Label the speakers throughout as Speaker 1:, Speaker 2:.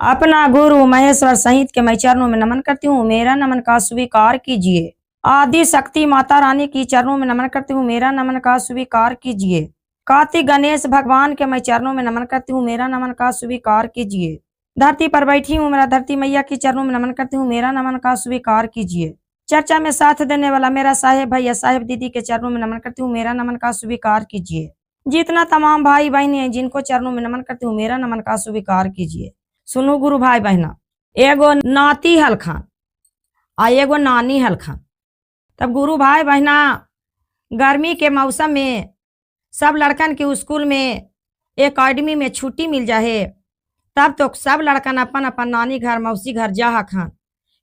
Speaker 1: अपना गुरु महेश्वर सहित के मैं चरणों में नमन करती हूँ, मेरा नमन का स्वीकार कीजिए। आदि शक्ति माता रानी की चरणों में नमन करती हूँ, मेरा नमन का स्वीकार कीजिए। कार्तिक गणेश भगवान के मैं चरणों में नमन करती हूँ, मेरा नमन का स्वीकार कीजिए। धरती पर बैठी हूँ, मेरा धरती मैया की चरणों में नमन करती हूँ, मेरा नमन का स्वीकार कीजिए। चर्चा में साथ देने वाला मेरा साहेब भैया साहेब दीदी के चरणों में नमन करती हूँ, मेरा नमन का स्वीकार कीजिए। जितना तमाम भाई बहन हैं जिनको चरणों में नमन करती हूँ, मेरा नमन का स्वीकार कीजिए। सुनो गुरु भाई बहना, एगो नाती हलखन आ एगो नानी हलखन। तब गुरु भाई बहना गर्मी के मौसम में सब लड़कन के स्कूल में एकेडमी में छुट्टी मिल जाए, तब तो सब लड़कन अपन अपन नानी घर मौसी घर जा हखन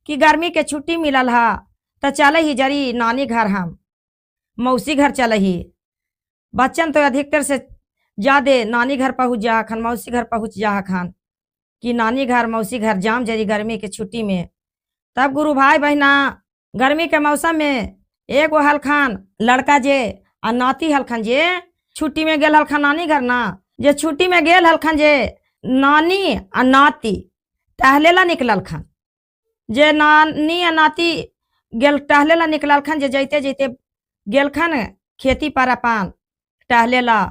Speaker 1: कि गर्मी के छुट्टी मिलल हा तो चल ही जरी नानी घर, हम मौसी घर चल ही। बच्चन तो अधिकतर से ज्यादा नानी घर पहुँच जा हखन, मौसी घर पहुँच जा हखन कि नानी घर मौसी घर जाम जरी गर्मी के छुट्टी में। तब गुरु भाई बहना गर्मी के मौसम में एगो हलखन लड़का जे आ नाती हलखन जे छुट्टी में गेल हलखन नानी घर ना, जे छुट्टी में गेल हलखन जे नानी आ नाती टहलेला निकलल खन। जे नानी आ नाती गेल टहलेला निकलल खन, जे जैते जैते गेल खन खेती पर अपन टहलेला,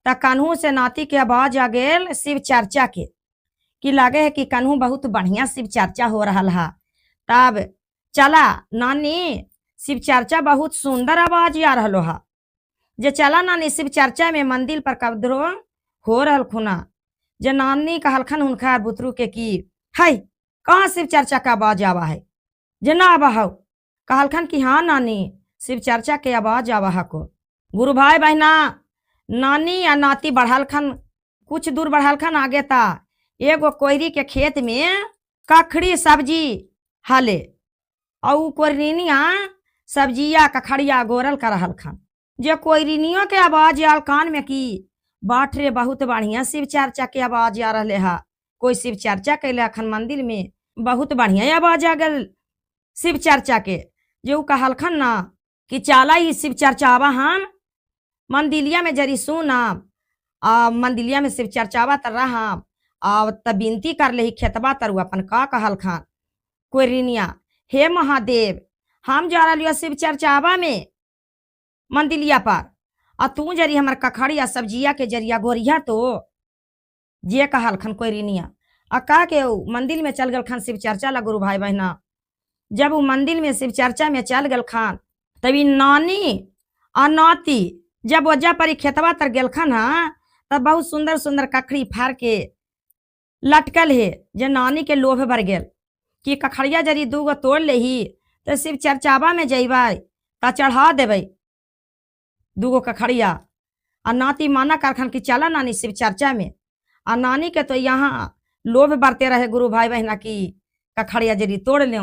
Speaker 1: त कन्हू से नाती के आवाज आ गेल शिव चर्चा के कि लागे है कि कन्हू बहुत बढ़िया शिव चर्चा हो रहा है। तब चला नानी शिव चर्चा बहुत सुंदर आवाज आ रहा है, जे चला नानी शिव चर्चा में मंदिर पर कब्रो हो रहा खुना। जे नानी कहलखन हुनका बुतरू के कि है कहाँ शिव चर्चा का आवाज आवा है, जे ना आवा हो। कहलखन कि हाँ नानी शिव चर्चा के आवाज आवा है को। गुरु भाई बहना नानी या नाती बढ़लखन, कुछ दूर बढ़लखन आगे ता एगो कोयरी के खेत में कखड़ी सब्जी हाले और कोयरिनिया सब्जिया कखड़िया गोरल कर रहलखन। जे कोयरिनियों के आवाज आल कान में कि बाट रे बहुत बढ़िया शिव चर्चा के आवाज आ रहे हा, कोई शिव चर्चा कैले अखन मंदिर में, बहुत बढ़िया आवाज आ गल शिव चर्चा के। जो कहलखन ना कि चला ही शिव चर्चा आवा हम मंदिलिया में जरी सुना, मंदिलिया में शिव चर्चावा तर रहा आ तब विनती कर ले खेतबा तरु अपन का कहलखन कोयरिनिया, हे महादेव हम जा रहा शिव चर्चावा में मंदिलिया पर, आ तू जरी हमर कखड़िया सब्जिया के जरिया गोरिया। तो जे कहलखन कोयरिनिया आ का के मंदिर में चल गल खान शिव चर्चा ला। गुरु भाई बहना जब वो मंदिर में शिव चर्चा में चल गल खान, तभी नानी आ नाती जब वजह पर खेतवा तर गेल खन हा, तब बहुत सुंदर सुंदर कखड़ी फाड़ के लटकल है। जे नानी के लोभ भर गेल कि कखड़िया जरी दूगो तोड़ ले ही तो शिव चर्चावा में जइबै ता चढ़ा देबै दूगो कखड़िया। आ नाती माना करखन कि चला नानी शिव चर्चा में। आ नानी के तो यहाँ लोभ बरते रहे गुरु भाई बहना की कखड़िया जरी तोड़ ले।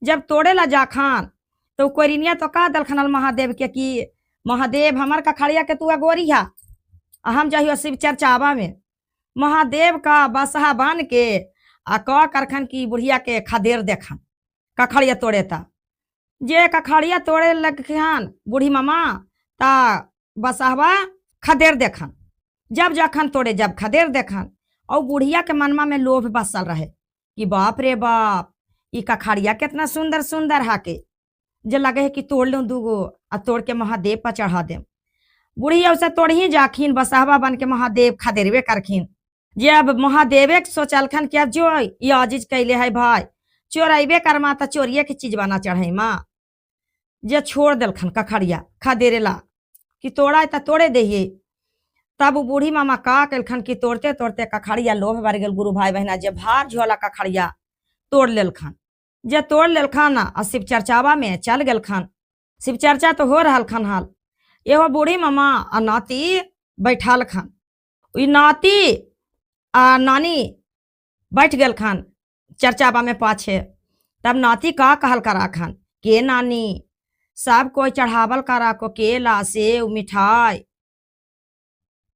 Speaker 1: जब तोड़े ला जा खान तो कोयरिनिया तो कह दलखन महादेव के कि महादेव हमार कखड़िया के तू गोरिया हम जाइयो शिव चर्चावा में। महादेव का बसहा बान के आ कह करखन की बुढ़िया के खदेर देखन कखड़िया तोड़े ता। जे कखड़िया तोड़े लगखन बूढ़ी मामा ता बसहवा खदेर देखन, जब जखन तोड़े जब खदेर देखन। और बुढ़िया के मनमा में लोभ बसल रहे कि बाप रे बाप ई कखड़िया कितना सुंदर सुंदर हाके, जे लगे है कि तोड़ लूं दूगो आ तोड़ के महादेव पर चढ़ा दे। बुढ़िया उसे तोड़ ही जाखिन बसहवा बन के महादेव खदेरवे करखिन। जे अब महादेवे सोचलखन कि अब जो ये आजिज कैले है भाई चोरैबे कर माँ तो चोरिये की चीज बना चढ़े माँ। जे छोड़ दिलखन कखड़िया खदेरेला कि तोड़ा तो तोड़े दे। तब बूढ़ी मामा का कलखन कि तोड़ते तोड़ते कखड़िया लोभ भर गेल गुरु भाई बहना। जे भार झोला कखड़िया तोड़ लेलखन, जे तोड़ लेलखन आ शिव चर्चावा में चल गेलखन। शिव चर्चा तो हो रहा खन हाल, एहो बूढ़ी मामा आ नाती बैठाल खन। नाती आ नानी बैठ गेल खान चर्चावा में पाछे। तब नाती का कहल करा खान के नानी सब कोई चढ़ावल करा को केला सेव मिठाई,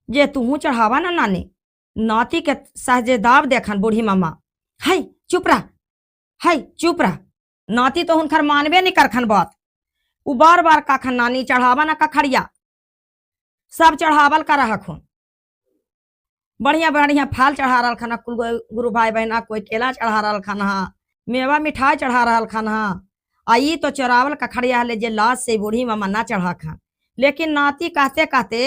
Speaker 1: जे तू चढ़ावा ना नानी। नाती के सहजेदाब देखन बूढ़ी मामा, है चुप रह, है चुप रह। नाती तो हुनकर मानबे नहीं करखन बात। उ बार बार काखन नानी चढ़ावा ना कखड़िया सब चढ़ावल करा हखुन। बढ़िया बढ़िया फल चढ़ा रहल खाना कुल गुरु भाई बहना, कोई केला चढ़ा रहल खाना, मेवा मिठाई चढ़ा रहल खाना। आई तो चोरावल कखड़िया ले जे लाज से बूढ़ी मामा ना चढ़ा खान। लेकिन नाती कहते कहते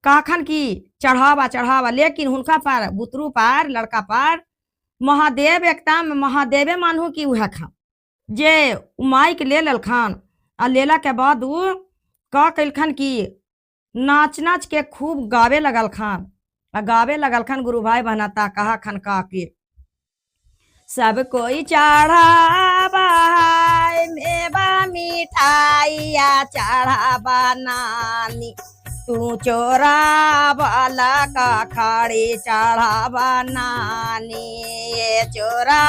Speaker 1: काखन की चढ़ावा चढ़ावा, लेकिन हुनका पर बुतरू पर लड़का पर महादेव एकदम महादेवे मानू की उह खान जे माइक ले लल खान। आ लेला के बाद उ का कैलखन की नाच नाच के खूब गावे लगल खान। आ गावे लगल खान गुरु भाई बहनाता कहा खन का के सब कोई चढ़ावा मेवा मिठाइया चढ़ावा नानी, तू चोरा वाला का खाड़ी चढ़ावा नानी, ये चोरा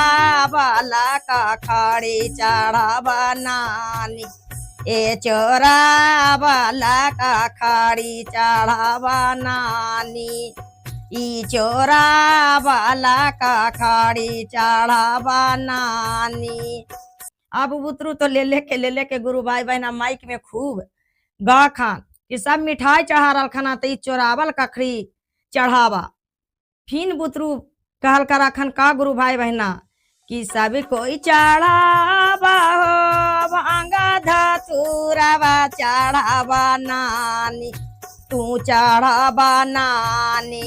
Speaker 1: वाला का खाड़ी चढ़ावा नानी, ये चोरा वाला का खाड़ी चढ़ावा नानी, ई चोरा वाला का खाड़ी चढ़ावा नानी। अब बुतरू तो ले लेके गुरु भाई बहना माइक में खूब गा खान कि सब मिठाई चढ़ा रहा खाना, तो चोरावल कखड़ी चढ़ावा। फिन बुतरू कहल करा खन का गुरु भाई बहना कि सब कोई चढ़ावा हो भांगा धतूरावा चढ़ावा नानी, तू चढ़ावा नानी,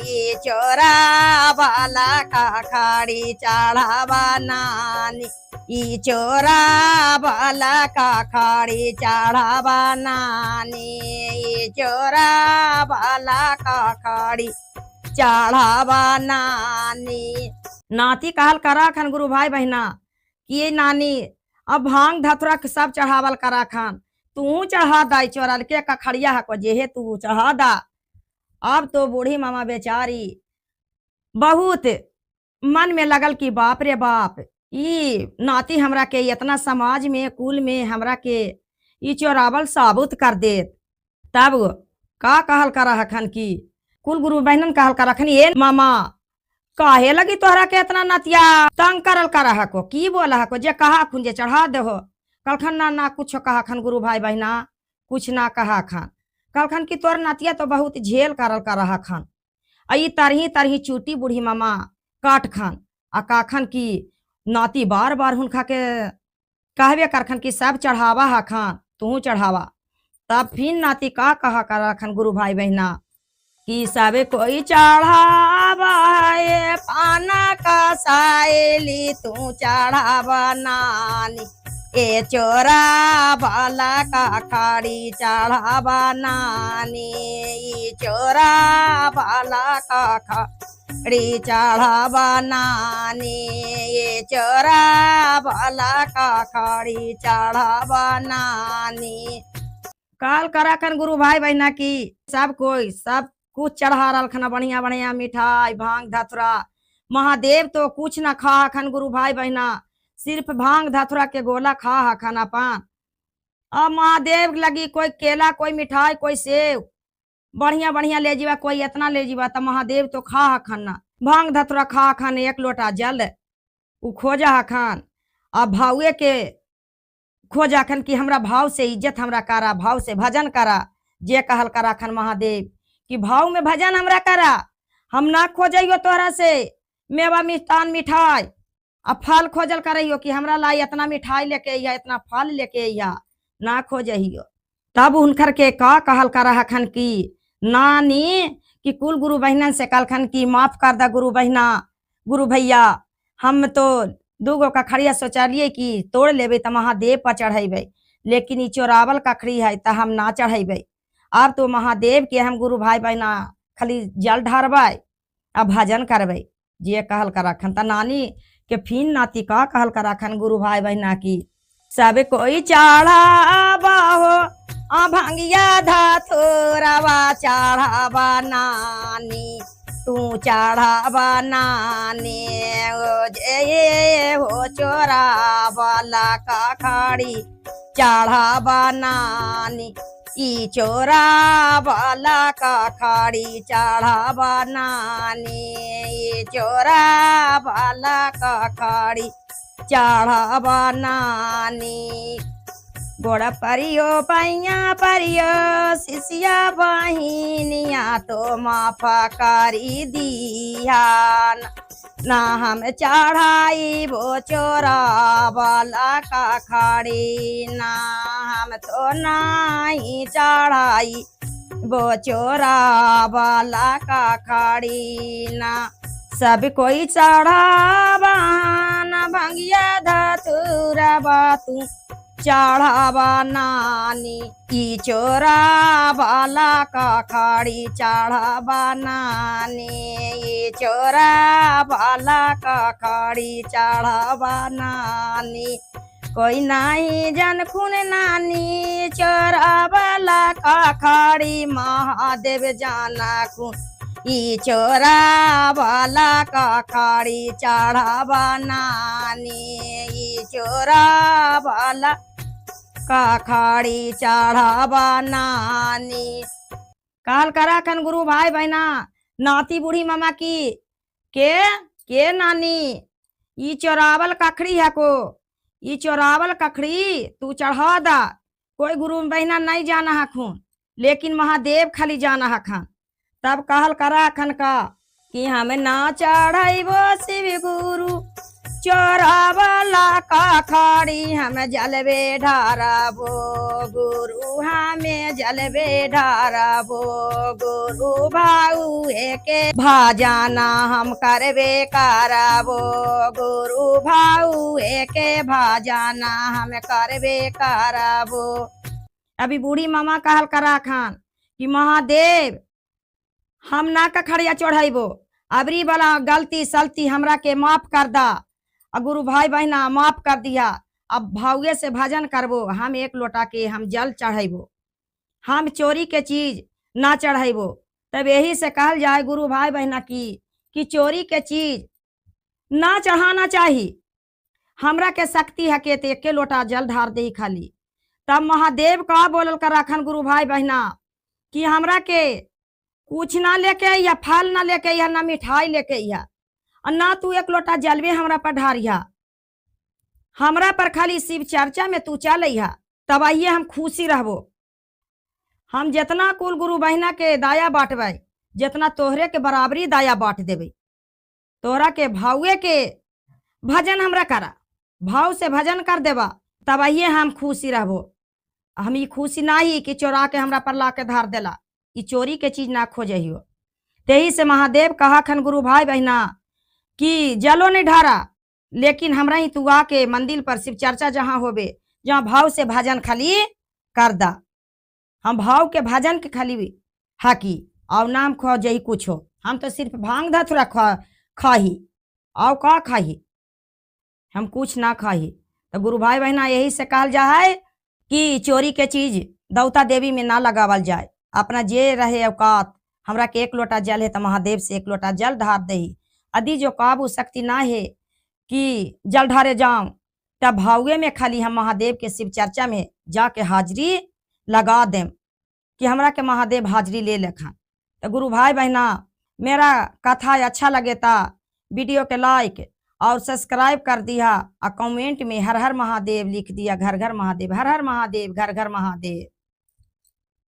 Speaker 1: ये चोरा वाला का खाड़ी चढ़ावा नानी, ई चोरा वाला का खाड़ी चढ़ावा नानी, ई चोरा वाला का खाड़ी चढ़ावा नानी। नाती कहल करा खन गुरु भाई बहना कि ये नानी अब भांग धतुरा सब चढ़ावल करा खान, तू चढ़ा दा चोरल के कखड़िया हको जेहे तू चढ़ा दा। अब तो बूढ़ी मामा बेचारी बहुत मन में लगल कि बाप रे बाप, ई नाती हमरा के इतना समाज में कुल में हमरा के ई चोरावल साबुत कर देत। तब का कहल करा हखन की कुल गुरु बहनन कहल करा हखन, ये मामा काहे लगी तोहरा के इतना नतिया तंग करल करा हको, की बोला हको जे कहा खुन जे चढ़ा देहो। कलखन ना ना कुछ कहा खन गुरु भाई बहना, कुछ ना कहा खान। कलखन की तोर नातिया तो बहुत झेल करल कर रहा खान। आई तरही तरही चूटी बूढ़ी मामा काट खान। आ काखन की नाती बार बार हुनका के कहवे करखन की सब चढ़ावा हा खान, तू चढ़ावा। तब फिर नाती का कहा कर खन गुरु भाई बहना कि सब कोई चढ़ावा है पाना का सायली, तू चढ़ावा नानी, ए चोरा वाला का खाड़ी चढ़ावा नानी, ई चोरा वाला का खाड़ी चढ़ावा नानी, ये चोरा वाला का खाड़ी चढ़ावा नानी। काल करा खन गुरु भाई बहना की सब कोई सब कुछ चढ़ा रहा खाना, बढ़िया बढ़िया मिठाई भांग धतुरा। महादेव तो कुछ ना खा खन गुरु भाई बहना, सिर्फ भांग धतुरा के गोला खा खाना पान। अब महादेव लगी कोई केला कोई मिठाई कोई सेव बढ़िया बढ़िया ले जीवा, कोई इतना ले जीवा। तो महादेव तो खा खाना भांग धतुरा खा खान, एक लोटा जल उ खोजा खान। अब भावे के खोजा खन कि हमरा भाव से इज्जत हमरा करा, भाव से भजन करा। जे कहल करा खन महादेव कि भाव में भजन हमरा करा, हम ना खोजियो तोहरा से मेवा मिष्ठान मिठाई। अब फल खोजल करियो कि हमरा लाई इतना मिठाई लेके अइया इतना फल लेके अइया, ना खोजियो। तब उनकर के का कहल करा हखन की नानी कि कुल गुरु बहनन से कहलखन की माफ कर दा गुरु बहना, गुरु भैया हम तो दूगो कखड़िया सोचलिए कि तोड़ लेबे तो महादेव पर चढ़ेबे, लेकिन ई चोरावल कखड़ी है तो हम ना चढ़ेबे। अब तो महादेव के हम गुरु भाई बहना खाली जल ढारबे अब भजन करबे जे कहल करखन। त नानी के फिन नाती का कहल करखन गुरु भाई बहना की सब कोई चढ़ावा हो भंगिया धतुरवा चढ़ावा नानी, तू चढ़ावा नानी, ओ जे हो चोरा वाला का खाड़ी चढ़ावा नानी, ई चोरा वाला का खाड़ी चढ़ावा नानी, ई चोरा वाला का खाड़ी चढ़ावा नानी। गोड़ परियो पैया परियो शिष्या बहिनिया तो माफा करी दियान ना हम चढ़ाई वो चोरा वाला का खाड़ी ना हम तो नहीं चढ़ाई वो चोरा वाला का खाड़ी ना सब कोई चढ़ावा ना भंगिया धतूरा बातू चढ़ावा नानी ई चोरा वाला का खाड़ी चढ़ावा नानी ई चोरा वाला का खाड़ी चढ़ावा नानी कोई नहीं जन खून नानी चोरा वाला का खाड़ी महादेव जाना खून ई चोरा वाला का खाड़ी चढ़ावा नानी ई चोरा वाला का खाड़ी चढ़ावा नानी। काल करा खन गुरु भाई बहना नाती बूढ़ी मामा की के नानी ई चोरावल कखड़ी है को ई चोरावल कखड़ी तू चढ़ा दा कोई गुरु बहना नहीं जाना हखून लेकिन महादेव खाली जाना हखन। तब कहल करा खन का कि हम ना चढ़ाइबो शिव गुरु चोरावला का खाड़ी हम जलवे ढारबो गुरु हमें जलवे ढारबो गुरु भाऊ के भाजाना हम करबे करबो गुरु भाऊ के भाजाना हम करबे करबो। अभी बूढ़ी मामा कहल करा खान कि महादेव हम ना कखड़िया चढ़ाइबो अबरी वाला गलती सलती हमरा के माफ कर दा गुरु भाई बहना माफ कर दिया अब भावे से भजन करबो हम एक लोटा के हम जल चढ़ाइबो हम चोरी के चीज ना चढ़ाइबो। तब यही से कहल जाए गुरु भाई बहना की कि चोरी के चीज ना चढ़ाना चाहिए हमरा के शक्ति है के एक लोटा जल ढार दे खाली। तब महादेव का बोलल कर रखन गुरु भाई बहना कि हमरा के कुछ ना लेके या फल ना लेके या ना मिठाई लेके या और ना तू एक लोटा जलवे हमरा पर ढारिया हमरा पर खाली शिव चर्चा में तू चल तब आइए हम खुशी रहबो। हम जितना कुल गुरु बहना के दाया बांटबे जितना तोहरे के बराबरी दाया बांट देवे तोहरा के भावे के भजन हमरा करा भाव से भजन कर देवा तब आइए हम खुशी रहबो। हम ये खुशी नहीं कि चोरा के हमरा पर ला के धार देला ई चोरी के चीज ना खोजहियो। तेही से महादेव कहा खन गुरु भाई बहना कि जलो नहीं ढारा लेकिन हमरा ही तू आके मंदिर पर शिव चर्चा जहाँ होबे जहाँ भाव से भजन खाली कर दा हम भाव के भजन के खाली हाकी और नाम खो जही कुछ हो हम तो सिर्फ भांग धतुरा खाही और का खाही हम कुछ ना खाही। तो गुरु भाई बहना यही से कहल जा है कि चोरी के चीज दौता देवी में ना लगावल जाए अपना जे रहे औकात हमरा के एक लोटा जल है तो महादेव से एक लोटा जल ढार दही यदि जो काबू शक्ति ना है कि जल ढारे जाऊं तब भावे में खाली हम महादेव के शिव चर्चा में जाके हाजिरी लगा दें कि हमरा के महादेव हाजिरी ले लेखा। तो गुरु भाई बहना मेरा कथा अच्छा लगे ता वीडियो के लाइक और सब्सक्राइब कर दिया और कमेंट में हर हर महादेव लिख दिया घर घर महादेव हर हर महादेव घर घर महादेव।